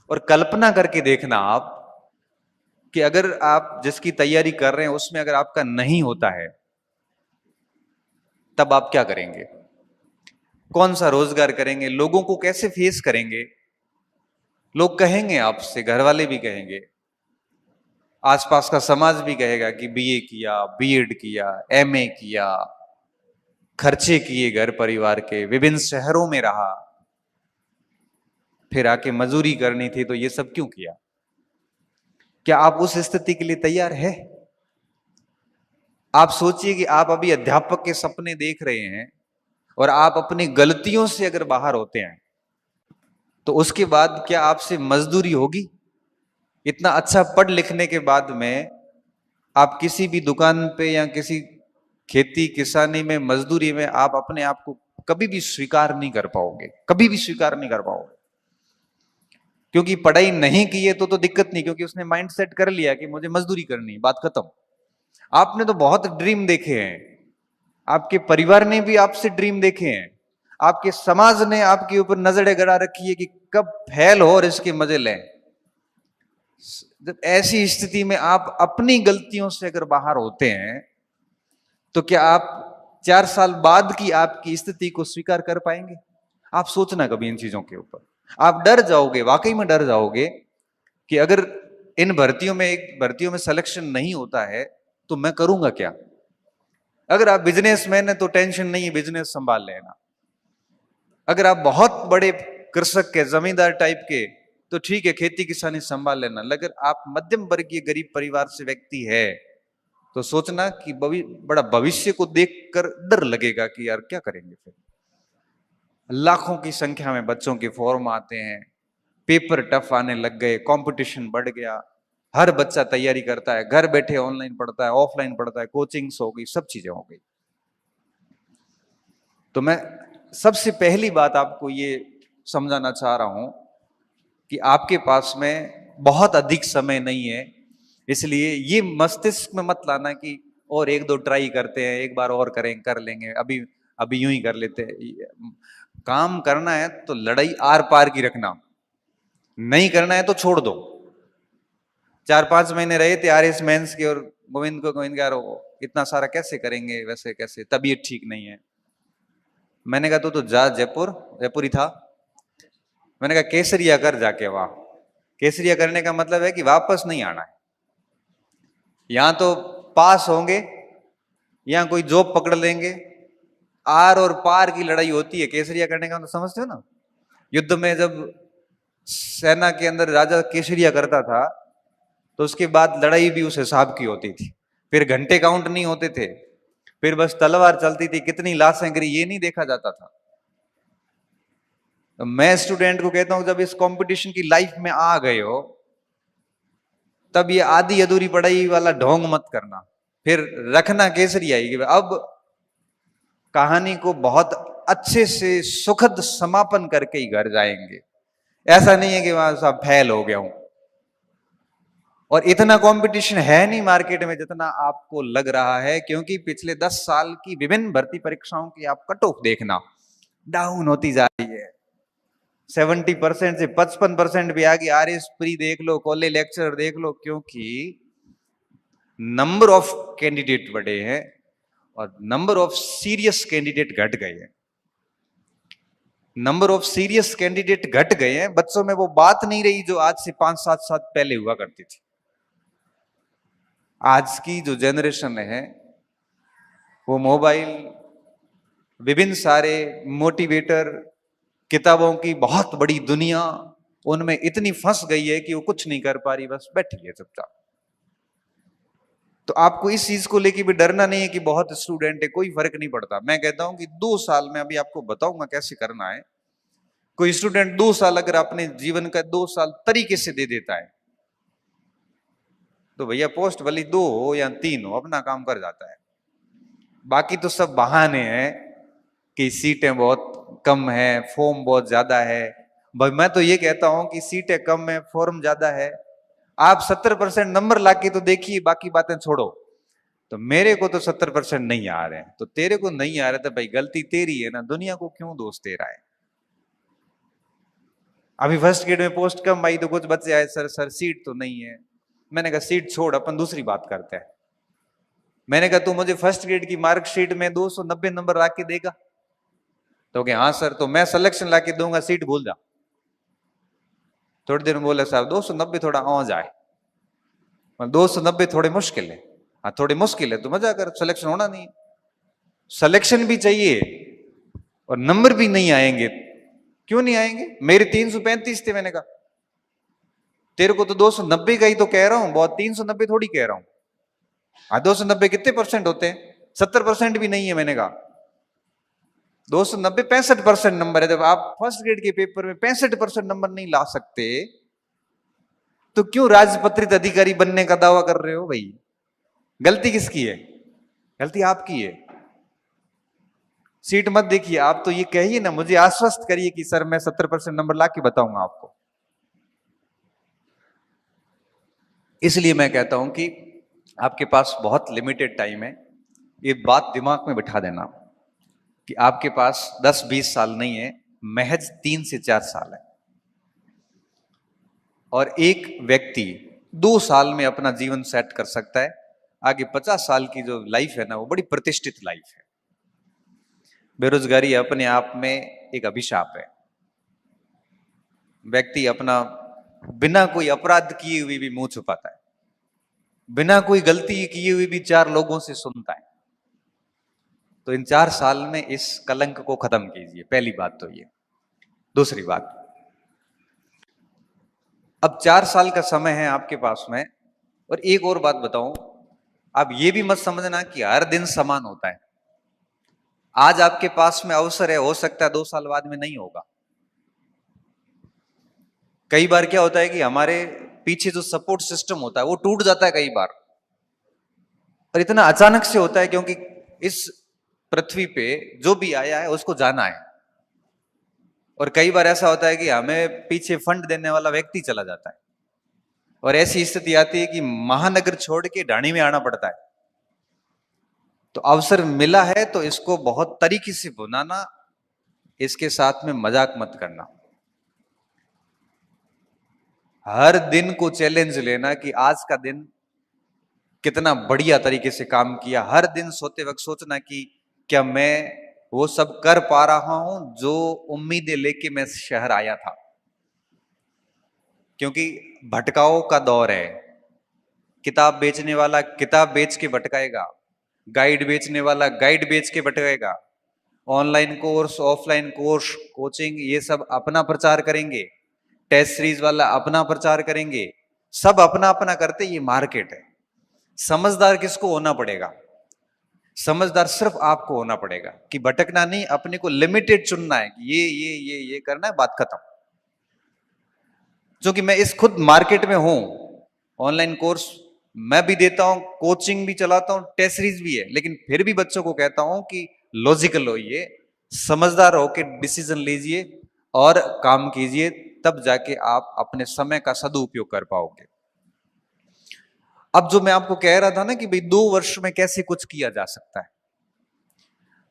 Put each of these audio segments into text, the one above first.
और कल्पना करके देखना आप कि अगर आप जिसकी तैयारी कर रहे हैं उसमें अगर आपका नहीं होता है, तब आप क्या करेंगे? कौन सा रोजगार करेंगे? लोगों को कैसे फेस करेंगे? लोग कहेंगे आपसे, घर वाले भी कहेंगे, आसपास का समाज भी कहेगा कि बीए किया, बीएड किया, एमए किया, खर्चे किए घर परिवार के, विभिन्न शहरों में रहा, फिर आके मजदूरी करनी थी, तो ये सब क्यों किया? क्या आप उस स्थिति के लिए तैयार है? आप सोचिए कि आप अभी अध्यापक के सपने देख रहे हैं और आप अपनी गलतियों से अगर बाहर होते हैं, तो उसके बाद क्या आपसे मजदूरी होगी? इतना अच्छा पढ़ लिखने के बाद में आप किसी भी दुकान पे या किसी खेती किसानी में, मजदूरी में आप अपने आप को कभी भी स्वीकार नहीं कर पाओगे, कभी भी स्वीकार नहीं कर पाओगे। क्योंकि पढ़ाई नहीं की है तो दिक्कत नहीं, क्योंकि उसने माइंड सेट कर लिया कि मुझे मजदूरी करनी, बात खत्म। आपने तो बहुत ड्रीम देखे हैं, आपके परिवार ने भी आपसे ड्रीम देखे हैं, आपके समाज ने आपके ऊपर नजरें गड़ा रखी है कि कब फेल हो और इसके मजे लें। जब ऐसी स्थिति में आप अपनी गलतियों से अगर बाहर होते हैं, तो क्या आप 4 साल बाद की आपकी स्थिति को स्वीकार कर पाएंगे? आप सोचना कभी इन चीजों के ऊपर। आप डर जाओगे, वाकई में डर जाओगे कि अगर इन भर्तियों में सिलेक्शन नहीं होता है तो मैं करूंगा क्या? अगर आप बिजनेसमैन है तो टेंशन नहीं है, बिजनेस संभाल लेना। अगर आप बहुत बड़े कृषक के, जमींदार टाइप के, तो ठीक है, खेती किसानी संभाल लेना। अगर आप मध्यम वर्गीय गरीब परिवार से व्यक्ति है, तो सोचना कि बड़ा भविष्य को देखकर डर लगेगा कि यार क्या करेंगे फिर। लाखों की संख्या में बच्चों के फॉर्म आते हैं, पेपर टफ आने लग गए, कंपटीशन बढ़ गया, हर बच्चा तैयारी करता है, घर बैठे ऑनलाइन पढ़ता है, ऑफलाइन पढ़ता है, कोचिंग्स हो गई, सब चीजें हो गई। तो मैं सबसे पहली बात आपको ये समझाना चाह रहा हूं कि आपके पास में बहुत अधिक समय नहीं है, इसलिए ये मस्तिष्क में मत लाना कि और एक दो ट्राई करते हैं, एक बार और करें, कर लेंगे, अभी अभी यूं ही कर लेते हैं। काम करना है तो लड़ाई आर पार की रखना, नहीं करना है तो छोड़ दो। 4-5 महीने रहे थे आरएस मेंस के, और गोविंद यार इतना सारा कैसे करेंगे, वैसे कैसे, तबीयत ठीक नहीं है। मैंने कहा तो जा जयपुर, जयपुर ही था। मैंने कहा केसरिया कर जाके वहां। केसरिया करने का मतलब है कि वापस नहीं आना है। यहां तो पास होंगे, यहां कोई जॉब पकड़ लेंगे, आर और पार की लड़ाई होती है। केसरिया करने का तो समझते हो ना? युद्ध में जब सेना के अंदर राजा केसरिया करता था, तो उसके बाद लड़ाई भी उस हिसाब की होती थी। फिर घंटे काउंट नहीं होते थे, फिर बस तलवार चलती थी, कितनी लाशें गिरी ये नहीं देखा जाता था। तो मैं स्टूडेंट को कहता हूं, जब इस कंपटीशन की लाइफ में आ गए हो, तब ये आधी अधूरी पढ़ाई वाला ढोंग मत करना, फिर रखना केसरिया ही। अब कहानी को बहुत अच्छे से सुखद समापन करके ही घर जाएंगे। ऐसा नहीं है कि वहां सब फेल हो गया हूं। और इतना कंपटीशन है नहीं मार्केट में जितना आपको लग रहा है, क्योंकि पिछले 10 साल की विभिन्न भर्ती परीक्षाओं की आप कट ऑफ देखना, डाउन होती जा रही है। 70% से 55% भी आ गई। आरएस प्री देख लो, कॉलेज लेक्चर देख लो, क्योंकि नंबर ऑफ कैंडिडेट बढ़े हैं और नंबर ऑफ सीरियस कैंडिडेट घट गए हैं। नंबर ऑफ सीरियस कैंडिडेट घट गए हैं, बच्चों में वो बात नहीं रही जो आज से 5-7 साल पहले हुआ करती थी। आज की जो जनरेशन है वो मोबाइल, विभिन्न सारे मोटिवेटर, किताबों की बहुत बड़ी दुनिया, उनमें इतनी फंस गई है कि वो कुछ नहीं कर पा रही, बस बैठी है चुपचाप। तो आपको इस चीज को लेके भी डरना नहीं है कि बहुत स्टूडेंट है, कोई फर्क नहीं पड़ता। मैं कहता हूं कि 2 साल में, अभी आपको बताऊंगा कैसे करना है। कोई स्टूडेंट 2 साल अगर अपने जीवन का 2 साल तरीके से दे देता है, तो भैया पोस्ट भले 2 हो या 3 हो, अपना काम कर जाता है। बाकी तो सब बहाने हैं कि सीटें बहुत कम है, फॉर्म बहुत ज्यादा है। भाई मैं तो ये कहता हूं कि सीटें कम है, फॉर्म ज्यादा है, आप 70% नंबर लाके तो देखिए, बाकी बातें छोड़ो। तो मेरे को तो 70% नहीं आ रहे हैं, तो तेरे को नहीं आ रहे, तो भाई गलती तेरी है ना, दुनिया को क्यों दोष दे रहा है? अभी फर्स्ट ग्रेड में पोस्ट कम आई तो कुछ बच्चे आए, सर सर सीट तो नहीं है। मैंने कहा सीट छोड़, अपन दूसरी बात करते हैं। मैंने कहा तू मुझे फर्स्ट ग्रेड की मार्कशीट में 290 नंबर ला के देगा? तो कहे हाँ सर। तो मैं सिलेक्शन ला के दूंगा, सीट भूल जा। थोड़ी देर में बोला साहब 290 थोड़ा आ जाए। 290 थोड़े मुश्किल है। हाँ थोड़ी मुश्किल है तो मजा कर, सिलेक्शन होना नहीं। सिलेक्शन भी चाहिए और नंबर भी नहीं आएंगे। क्यों नहीं आएंगे? मेरे 335 थे। मैंने कहा तेरे को तो 290 का ही तो कह रहा हूं, बहुत 390 थोड़ी कह रहा हूं। हाँ 290 कितने परसेंट होते हैं? 70% भी नहीं है। मैंने कहा 290 65% नंबर है। जब आप फर्स्ट ग्रेड के पेपर में 65% नंबर नहीं ला सकते तो क्यों राजपत्रित अधिकारी बनने का दावा कर रहे हो भाई? गलती किसकी है? गलती आपकी है। सीट मत देखिए, आप तो ये कहिए ना, मुझे आश्वस्त करिए कि सर मैं 70% नंबर ला के बताऊंगा आपको। इसलिए मैं कहता हूं कि आपके पास बहुत लिमिटेड टाइम है। ये बात दिमाग में बिठा देना कि आपके पास 10-20 साल नहीं है, महज 3 से 4 साल है। और एक व्यक्ति 2 साल में अपना जीवन सेट कर सकता है। आगे 50 साल की जो लाइफ है ना, वो बड़ी प्रतिष्ठित लाइफ है। बेरोजगारी अपने आप में एक अभिशाप है। व्यक्ति अपना बिना कोई अपराध किए हुए भी मुंह छुपाता है, बिना कोई गलती किए हुए भी 4 लोगों से सुनता है। तो इन 4 साल में इस कलंक को खत्म कीजिए, पहली बात तो ये। दूसरी बात, अब 4 साल का समय है आपके पास में। और एक और बात बताऊं, आप ये भी मत समझना कि हर दिन समान होता है। आज आपके पास में अवसर है, हो सकता है 2 साल बाद में नहीं होगा। कई बार क्या होता है कि हमारे पीछे जो सपोर्ट सिस्टम होता है वो टूट जाता है कई बार। और इतना अचानक से होता है क्योंकि इस पृथ्वी पे जो भी आया है उसको जाना है। और कई बार ऐसा होता है कि हमें पीछे फंड देने वाला व्यक्ति चला जाता है और ऐसी स्थिति आती है कि महानगर छोड़ के ढाणी में आना पड़ता है। तो अवसर मिला है तो इसको बहुत तरीके से बनाना, इसके साथ में मजाक मत करना। हर दिन को चैलेंज लेना कि आज का दिन कितना बढ़िया तरीके से काम किया। हर दिन सोते वक्त सोचना कि क्या मैं वो सब कर पा रहा हूं जो उम्मीदें लेके मैं शहर आया था। क्योंकि भटकाओ का दौर है। किताब बेचने वाला किताब बेच के भटकाएगा, गाइड बेचने वाला गाइड बेच के भटकाएगा, online course, offline course, coaching, ये सब अपना प्रचार करेंगे, टेस्ट सीरीज वाला अपना प्रचार करेंगे, सब अपना अपना करते। ये मार्केट है। समझदार किसको होना पड़ेगा? समझदार सिर्फ आपको होना पड़ेगा कि भटकना नहीं, अपने को लिमिटेड चुनना है कि ये करना है, बात खत्म। क्योंकि मैं इस खुद मार्केट में हूं, ऑनलाइन कोर्स मैं भी देता हूं, कोचिंग भी चलाता हूं, टेस्ट सीरीज भी है, लेकिन फिर भी बच्चों को कहता हूं कि लॉजिकल होइए, समझदार होकर डिसीजन लीजिए और काम कीजिए, तब जाके आप अपने समय का सदुपयोग कर पाओगे। अब जो मैं आपको कह रहा था ना कि भाई 2 वर्ष में कैसे कुछ किया जा सकता है,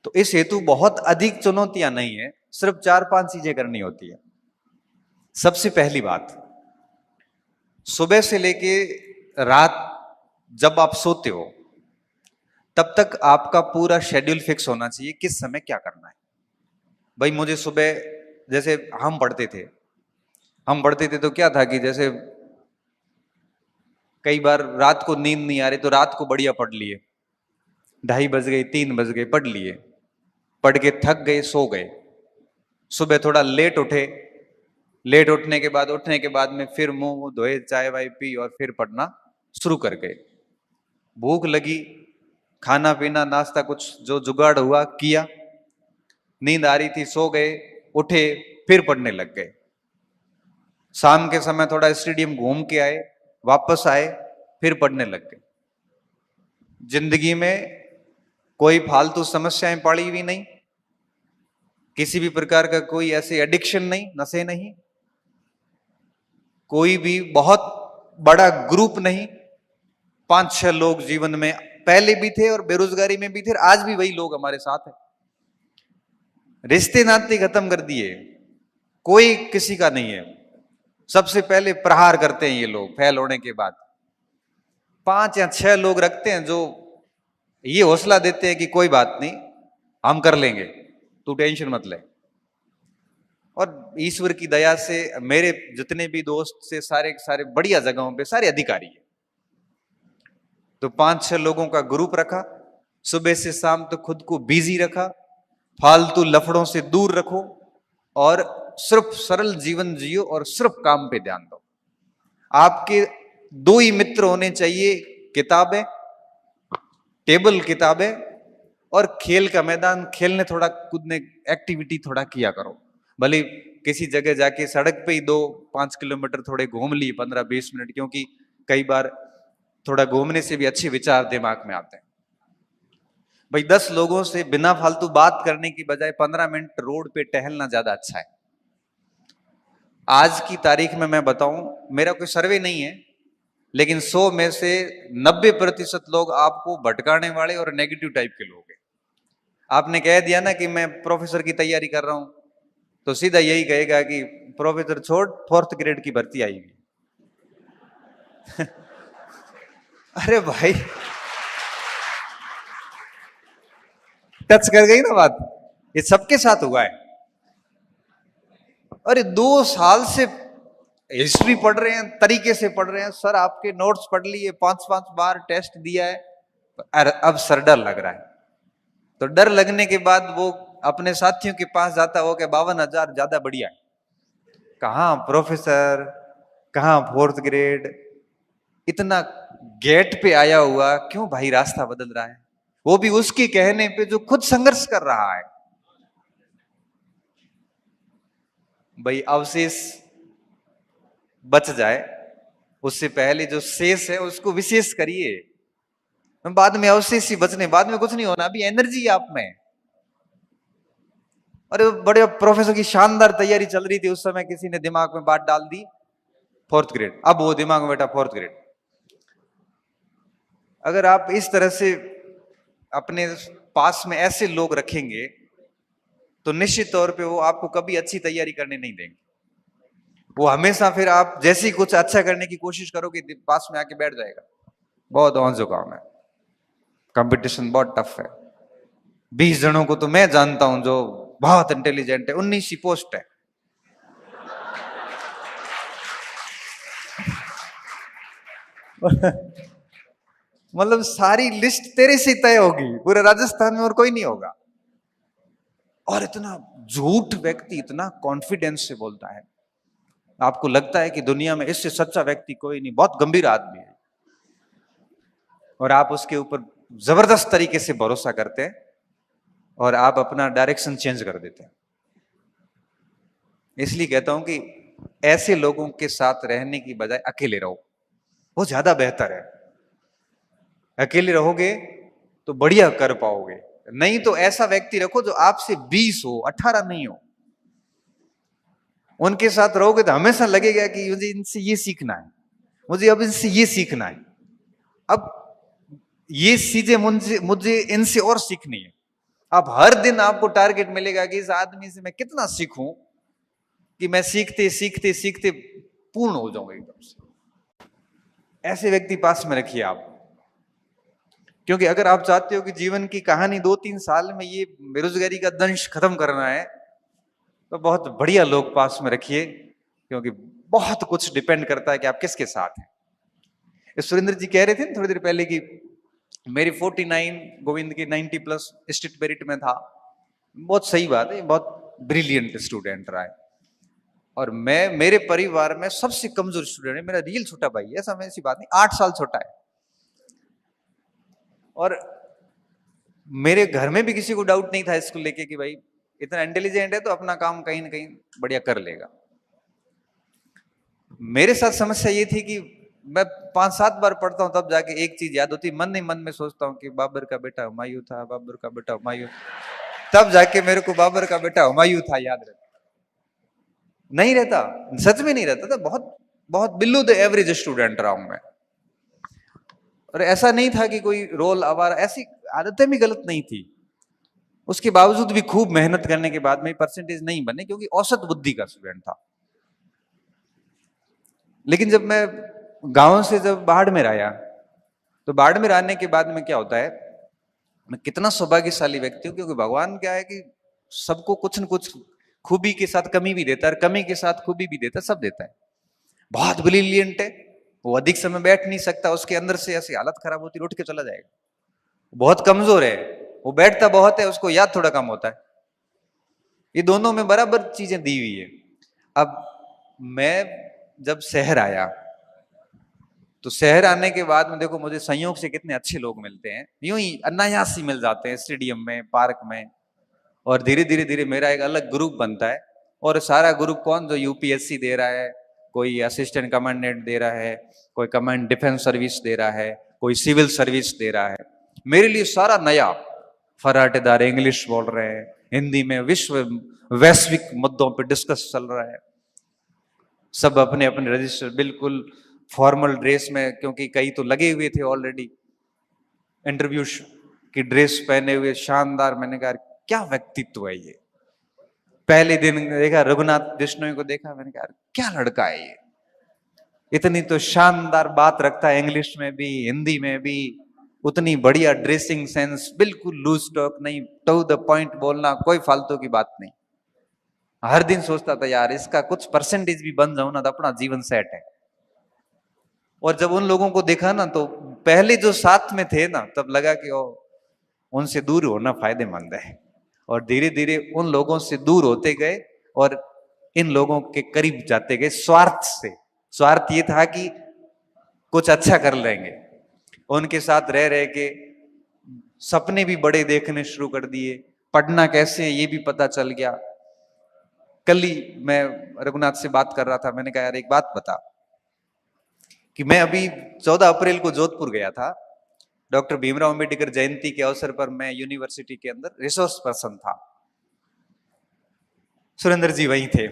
तो इस हेतु बहुत अधिक चुनौतियां नहीं है, सिर्फ 4-5 चीजें करनी होती है। सबसे पहली बात, सुबह से लेके रात जब आप सोते हो तब तक आपका पूरा शेड्यूल फिक्स होना चाहिए, किस समय क्या करना है। भाई मुझे सुबह, जैसे हम पढ़ते थे तो क्या था कि जैसे कई बार रात को नींद नहीं आ रही तो रात को बढ़िया पढ़ लिए, 2:30 बज गए, 3 बज गए, पढ़ लिए, पढ़ के थक गए, सो गए। सुबह थोड़ा लेट उठे, लेट उठने के बाद में फिर मुंह धोए, चाय वाय पी और फिर पढ़ना शुरू कर गए। भूख लगी, खाना पीना नाश्ता कुछ जो जुगाड़ हुआ किया, नींद आ रही थी, सो गए, उठे, फिर पढ़ने लग गए। शाम के समय थोड़ा स्टेडियम घूम के आए, वापस आए, फिर पढ़ने लग गए। जिंदगी में कोई फालतू समस्याएं पड़ी हुई नहीं, किसी भी प्रकार का कोई ऐसे एडिक्शन नहीं, नशे नहीं, कोई भी बहुत बड़ा ग्रुप नहीं। 5-6 लोग जीवन में पहले भी थे और बेरोजगारी में भी थे, आज भी वही लोग हमारे साथ हैं। रिश्ते नाते खत्म कर दिए, कोई किसी का नहीं है। सबसे पहले प्रहार करते हैं ये लोग फेल होने के बाद। 5 या 6 लोग रखते हैं जो ये हौसला देते हैं कि कोई बात नहीं, हम कर लेंगे, तू टेंशन मत ले। और ईश्वर की दया से मेरे जितने भी दोस्त से सारे सारे बढ़िया जगहों पे सारे अधिकारी है। तो 5-6 लोगों का ग्रुप रखा, सुबह से शाम तक खुद को बिजी रखा, फालतू लफड़ों से दूर रखो और सिर्फ सरल जीवन जियो और सिर्फ काम पे ध्यान दो। आपके 2 ही मित्र होने चाहिए, किताबें, टेबल किताबें और खेल का मैदान। खेलने थोड़ा कूदने एक्टिविटी थोड़ा किया करो, भले किसी जगह जाके सड़क पे ही 2-5 किलोमीटर थोड़े घूम लिए 15-20 मिनट, क्योंकि कई बार थोड़ा घूमने से भी अच्छे विचार दिमाग में आते हैं। भाई 10 लोगों से बिना फालतू बात करने की बजाय 15 मिनट रोड पे टहलना ज्यादा अच्छा है। आज की तारीख में मैं बताऊं, मेरा कोई सर्वे नहीं है, लेकिन 100 में से 90% लोग आपको भटकाने वाले और नेगेटिव टाइप के लोग हैं। आपने कह दिया ना कि मैं प्रोफेसर की तैयारी कर रहा हूं, तो सीधा यही कहेगा कि प्रोफेसर छोड़, 4th ग्रेड की भर्ती आई हुई। अरे भाई, टच कर गई ना बात। ये सबके साथ हुआ है। अरे 2 साल से हिस्ट्री पढ़ रहे हैं, तरीके से पढ़ रहे हैं, सर आपके नोट्स पढ़ लिए, 5-5 बार टेस्ट दिया है, अब सर डर लग रहा है। तो डर लगने के बाद वो अपने साथियों के पास जाता हो कि 52,000 ज्यादा बढ़िया है। कहाँ प्रोफेसर, कहाँ 4th ग्रेड, इतना गेट पे आया हुआ क्यों भाई रास्ता बदल रहा है, वो भी उसके कहने पे जो खुद संघर्ष कर रहा है। भाई अवशेष बच जाए, उससे पहले जो शेष है उसको विशेष करिए। बाद में अवशेष ही बचने, बाद में कुछ नहीं होना, अभी एनर्जी आप में। अरे बड़े प्रोफेसर की शानदार तैयारी चल रही थी, उस समय किसी ने दिमाग में बात डाल दी 4th ग्रेड, अब वो दिमाग में बैठा 4th ग्रेड। अगर आप इस तरह से अपने पास में ऐसे लोग रखेंगे तो निश्चित तौर पे वो आपको कभी अच्छी तैयारी करने नहीं देंगे। वो हमेशा फिर आप जैसे ही कुछ अच्छा करने की कोशिश करोगे पास में आके बैठ जाएगा, बहुत औंधो काम है, कंपटीशन बहुत टफ है। 20 जनों को तो मैं जानता हूं जो बहुत इंटेलिजेंट है, 19 ही पोस्ट है। मतलब सारी लिस्ट तेरे से तय होगी पूरे राजस्थान में और कोई नहीं होगा। और इतना झूठ व्यक्ति इतना कॉन्फिडेंस से बोलता है, आपको लगता है कि दुनिया में इससे सच्चा व्यक्ति कोई नहीं, बहुत गंभीर आदमी है, और आप उसके ऊपर जबरदस्त तरीके से भरोसा करते हैं और आप अपना डायरेक्शन चेंज कर देते हैं। इसलिए कहता हूं कि ऐसे लोगों के साथ रहने की बजाय अकेले रहो, वो ज्यादा बेहतर है। अकेले रहोगे तो बढ़िया कर पाओगे, नहीं तो ऐसा व्यक्ति रखो जो आपसे 20 हो, 18 नहीं हो। उनके साथ रहोगे तो हमेशा लगेगा कि मुझे इनसे ये सीखना है, मुझे अब इनसे ये सीखना है, अब ये चीजें मुझे मुझे इनसे और सीखनी है। अब हर दिन आपको टारगेट मिलेगा कि इस आदमी से मैं कितना सीखूं कि मैं सीखते सीखते सीखते पूर्ण हो जाऊंगा एकदम से। ऐसे व्यक्ति पास में रखिए आप, क्योंकि अगर आप चाहते हो कि जीवन की कहानी 2-3 साल में ये बेरोजगारी का दंश खत्म करना है, तो बहुत बढ़िया लोग पास में रखिए, क्योंकि बहुत कुछ डिपेंड करता है कि आप किसके साथ हैं। सुरेंद्र जी कह रहे थे थोड़ी देर पहले कि मेरी 49, गोविंद की 90+ स्टेट मेरिट में था। बहुत सही बात है, बहुत ब्रिलियंट स्टूडेंट रहा है। और मैं, मेरे परिवार में सबसे कमजोर स्टूडेंट है, मेरा रियल छोटा भाई है, ऐसा में ऐसी बात नहीं, 8 साल छोटा है। और मेरे घर में भी किसी को डाउट नहीं था इसको लेके कि भाई इतना इंटेलिजेंट है तो अपना काम कहीं ना कहीं बढ़िया कर लेगा। मेरे साथ समस्या ये थी कि मैं 5-7 बार पढ़ता हूं तब जाके एक चीज याद होती, मन ही मन में सोचता हूं कि बाबर का बेटा हुमायूं था, बाबर का बेटा हुमायूं, तब जाके मेरे को बाबर का बेटा हुमायूं था याद रहता। नहीं रहता, सच में नहीं रहता था। बहुत बहुत बिलो द एवरेज स्टूडेंट रहा हूं मैं। और ऐसा नहीं था कि कोई रोल आवारा, ऐसी आदतें भी गलत नहीं थी, उसके बावजूद भी खूब मेहनत करने के बाद में परसेंटेज नहीं बने, क्योंकि औसत बुद्धि का स्टूडेंट था। लेकिन जब मैं गांव से जब बाड़मेर आया, तो बाड़मेर आने के बाद में क्या होता है, मैं कितना सौभाग्यशाली व्यक्ति हूं, क्योंकि भगवान क्या है कि सबको कुछ न कुछ खूबी के साथ कमी भी देता है और कमी के साथ खूबी भी देता है, सब देता है। बहुत ब्रिलियंट है, वो अधिक समय बैठ नहीं सकता, उसके अंदर से ऐसी हालत खराब होती है उठ के चला जाएगा। बहुत कमजोर है, वो बैठता बहुत है, उसको याद थोड़ा कम होता है। ये दोनों में बराबर चीजें दी हुई है। अब मैं जब शहर आया, तो शहर आने के बाद में देखो मुझे संयोग से कितने अच्छे लोग मिलते हैं, यूं ही अनायास ही मिल जाते हैं स्टेडियम में, पार्क में, और धीरे धीरे धीरे मेरा एक अलग ग्रुप बनता है। और सारा ग्रुप कौन, जो यूपीएससी दे रहा है, कोई असिस्टेंट कमांडेंट दे रहा है, कोई कमांड डिफेंस सर्विस दे रहा है, कोई सिविल सर्विस दे रहा है। मेरे लिए सारा नया, फराटेदार इंग्लिश बोल रहे हैं, हिंदी में वैश्विक मुद्दों पर डिस्कस चल रहा है, सब अपने अपने रजिस्टर बिल्कुल फॉर्मल ड्रेस में, क्योंकि कई तो लगे हुए थे ऑलरेडी इंटरव्यू की ड्रेस पहने हुए, शानदार। मैंने कहा क्या व्यक्तित्व है ये। पहले दिन देखा रघुनाथ बिश्नोई को देखा, मैंने कहा क्या लड़का है ये, इतनी तो शानदार बात रखता है, इंग्लिश में भी हिंदी में भी, उतनी बढ़िया ड्रेसिंग सेंस, बिल्कुल लूज टॉक नहीं, टू द पॉइंट बोलना, कोई फालतू की बात नहीं। हर दिन सोचता था यार इसका कुछ परसेंटेज भी बन जाऊं ना तो अपना जीवन सेट है। और जब उन लोगों को देखा ना, तो पहले जो साथ में थे ना, तब लगा कि ओ उनसे दूर होना फायदेमंद है। और धीरे धीरे उन लोगों से दूर होते गए और इन लोगों के करीब जाते गए, स्वार्थ से। स्वार्थ ये था कि कुछ अच्छा कर लेंगे। उनके साथ रह रह के सपने भी बड़े देखने शुरू कर दिए, पढ़ना कैसे है ये भी पता चल गया। कल ही मैं रघुनाथ से बात कर रहा था, मैंने कहा यार एक बात बता, कि मैं अभी 14 अप्रैल को जोधपुर गया था, डॉक्टर भीमराव अंबेडकर जयंती के अवसर पर मैं यूनिवर्सिटी के अंदर रिसोर्स पर्सन था। सुरेंद्र जी वहीं थे,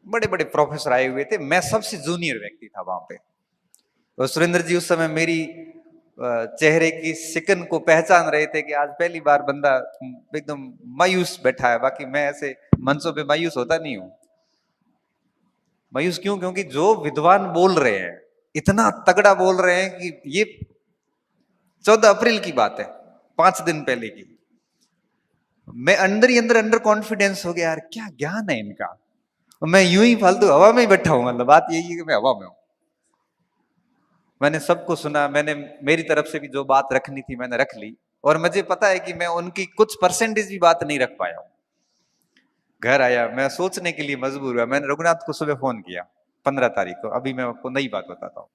बड़े बड़े प्रोफेसर आए हुए थे, मैं सबसे जूनियर व्यक्ति था वहां पे। और सुरेंद्र जी उस समय मेरी चेहरे की सिकन को पहचान रहे थे कि आज पहली बार बंदा एकदम मायूस बैठा है। बाकी मैं ऐसे मंचों पे मायूस होता नहीं हूं। मायूस क्यों? क्योंकि जो विद्वान बोल रहे हैं, इतना तगड़ा बोल रहे हैं कि ये 14 अप्रैल की बात है, 5 दिन पहले की। मैं अंदर ही अंदर कॉन्फिडेंस हो गया, यार क्या ज्ञान है इनका। और मैं यूं ही फालतू हवा में ही बैठा हूं, मतलब बात यही है कि मैं हवा में हूं। मैंने सबको सुना, मैंने मेरी तरफ से भी जो बात रखनी थी मैंने रख ली, और मुझे पता है कि मैं उनकी कुछ परसेंटेज भी बात नहीं रख पाया हूं। घर आया, मैं सोचने के लिए मजबूर हुआ। मैंने रघुनाथ को सुबह फोन किया 15 तारीख को, अभी मैं आपको नई बात बताता हूं।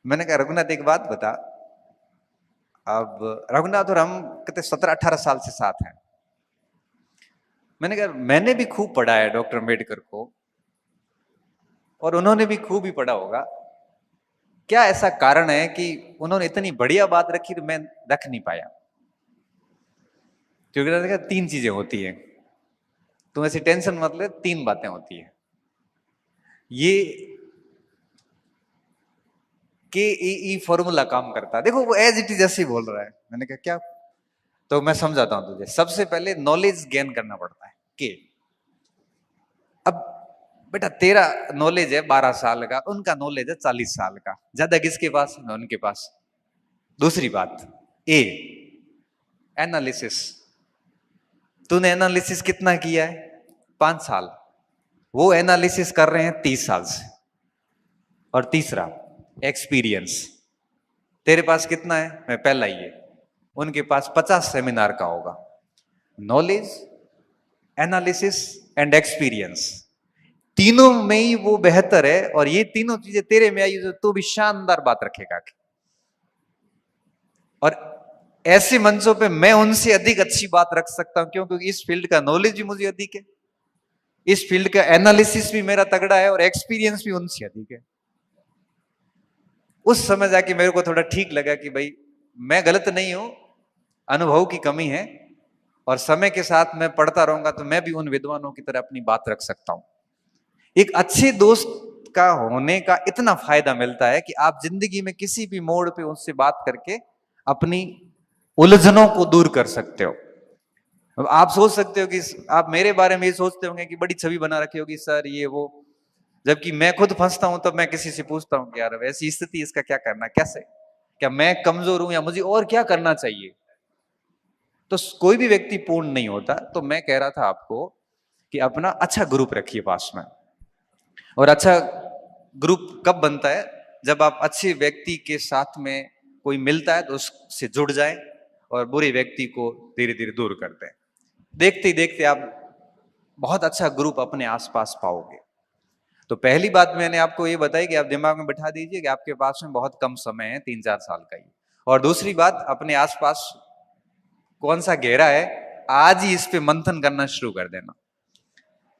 मैंने कहा रघुनाथ एक बात बता, अब रघुनाथ और हम कहते 17-18 साल से साथ हैं। मैंने कहा मैंने भी खूब पढ़ा है डॉक्टर अम्बेडकर को, और उन्होंने भी खूब ही पढ़ा होगा, क्या ऐसा कारण है कि उन्होंने इतनी बढ़िया बात रखी तो मैं रख नहीं पाया? क्योंकि देखा 3 चीजें होती हैं, तुम ऐसी टेंशन मत ले, 3 बातें होती है। ये KEE फॉर्मूला काम करता है। देखो वो एज इट इज ऐसे ही बोल रहा है। मैंने कहा क्या? तो मैं समझाता हूं तुझे। सबसे पहले नॉलेज गेन करना पड़ता है। के अब बेटा तेरा नॉलेज है 12 साल का, उनका नॉलेज है 40 साल का, ज्यादा किसके पास है? उनके पास। दूसरी बात, ए एनालिसिस। तूने एनालिसिस कितना किया है? 5 साल। वो एनालिसिस कर रहे हैं 30 साल से। और तीसरा एक्सपीरियंस। तेरे पास कितना है? मैं पहला ही है। उनके पास 50 सेमिनार का होगा। नॉलेज, एनालिसिस एंड एक्सपीरियंस, तीनों में ही वो बेहतर है। और ये तीनों चीजें तेरे में आई तो भी शानदार बात रखेगा। और ऐसे मंचों पे मैं उनसे अधिक अच्छी बात रख सकता हूं। क्यों? क्योंकि इस फील्ड का नॉलेज भी मुझे अधिक है, इस फील्ड का एनालिसिस भी मेरा तगड़ा है, और एक्सपीरियंस भी उनसे अधिक है। उस समय जाके मेरे को थोड़ा ठीक लगा कि भाई मैं गलत नहीं हूं, अनुभव की कमी है, और समय के साथ मैं पढ़ता रहूंगा तो मैं भी उन विद्वानों की तरह अपनी बात रख सकता हूं। एक अच्छे दोस्त का होने का इतना फायदा मिलता है कि आप जिंदगी में किसी भी मोड़ पे उससे बात करके अपनी उलझनों को दूर कर सकते हो। अब आप सोच सकते हो कि आप मेरे बारे में ये सोचते होंगे कि बड़ी छवि बना रखी होगी, सर ये वो, जबकि मैं खुद फंसता हूं तब मैं किसी से पूछता हूं कि यार वैसी स्थिति इसका क्या करना, कैसे, क्या मैं कमजोर हूं या मुझे और क्या करना चाहिए। तो कोई भी व्यक्ति पूर्ण नहीं होता। तो मैं कह रहा था आपको कि अपना अच्छा ग्रुप रखिए पास में। और अच्छा ग्रुप कब बनता है, जब आप अच्छे व्यक्ति के साथ में कोई मिलता है तो उससे जुड़ जाए और बुरे व्यक्ति को धीरे धीरे दूर कर दें। देखते ही देखते आप बहुत अच्छा ग्रुप अपने आसपास पाओगे। तो पहली बात मैंने आपको ये बताई कि आप दिमाग में बैठा दीजिए कि आपके पास में बहुत कम समय है, 3-4 साल का ही। और दूसरी बात, अपने आसपास कौन सा घेरा है, आज ही इस पे मंथन करना शुरू कर देना।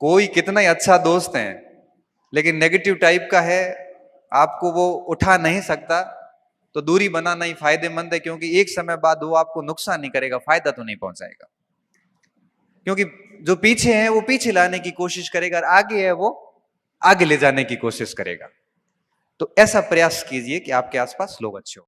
कोई कितना ही अच्छा दोस्त है लेकिन नेगेटिव टाइप का है, आपको वो उठा नहीं सकता, तो दूरी बनाना ही फायदेमंद है, क्योंकि एक समय बाद वो आपको नुकसान नहीं करेगा, फायदा तो नहीं पहुंचाएगा। क्योंकि जो पीछे है वो पीछे लाने की कोशिश करेगा और आगे है वो आगे ले जाने की कोशिश करेगा। तो ऐसा प्रयास कीजिए कि आपके आसपास लोग अच्छे हो।